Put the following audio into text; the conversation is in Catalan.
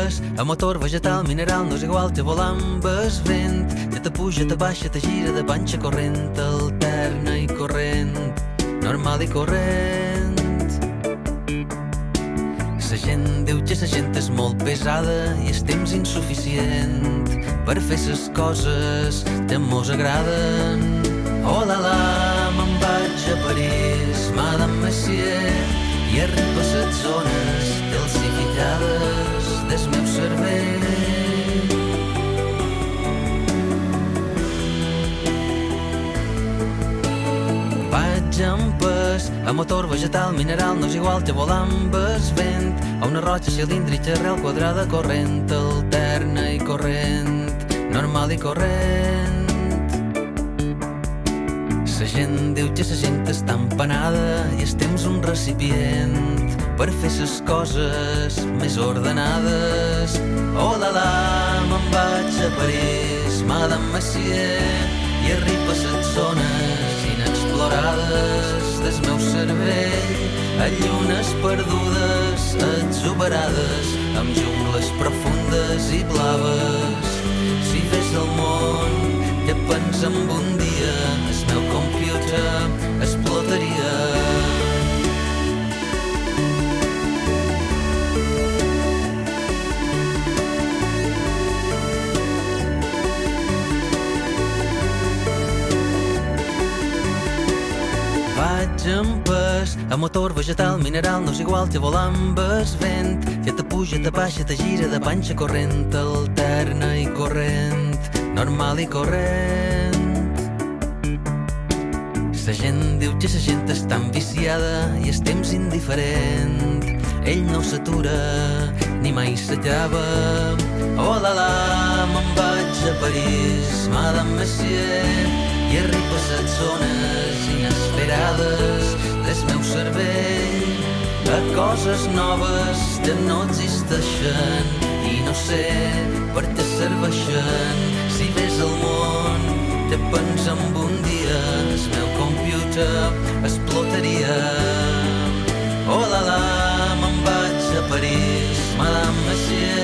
pas a motor vegetal, mineral, no és igual, te volar amb el vent. Ja te puja, te baixa, te gira de panxa corrent, alterna i corrent, normal i corrent. La gent diu que la gent és molt pesada i el temps insuficient per fer les coses que mos agraden. Oh la la, me'n vaig a París, Madame Messier, i arriba a les zones calcificades del meu cervell. Vaig amb pes, a motor vegetal, mineral, no és igual, te volar amb el vent, a una roja cilíndrica, arrel quadrada, corrent, alterna i corrent, normal i corrent. La gent diu que la gent està empanada i el temps un recipient per fer les coses més ordenades. Oh la la, me'n vaig a París, Madame Messier, i arriba a les zones inexplorades del meu cervell, a llunes perdudes, exuberades, amb jungles profundes i blaves. Si fes el món que pensa en un dia, el meu computer explotaria. Vaig amb pes, a motor vegetal, mineral, no és igual, te volar amb el vent, ja te puja, te baixa, te gira de panxa corrent, alterna i corrent, normal i corrent. La gent diu que la gent està enviciada i el temps indiferent, ell no s'atura ni mai s'acaba. Oh la la, me'n vaig a París, Madame Messier, i arriba a les zones inesperades del meu cervell, a coses noves que no existeixen i no sé per què serveixen. Si ves el món que pensa en un dia, el meu computer explotaria. Oh la la, me'n vaig a París, Madame Messier,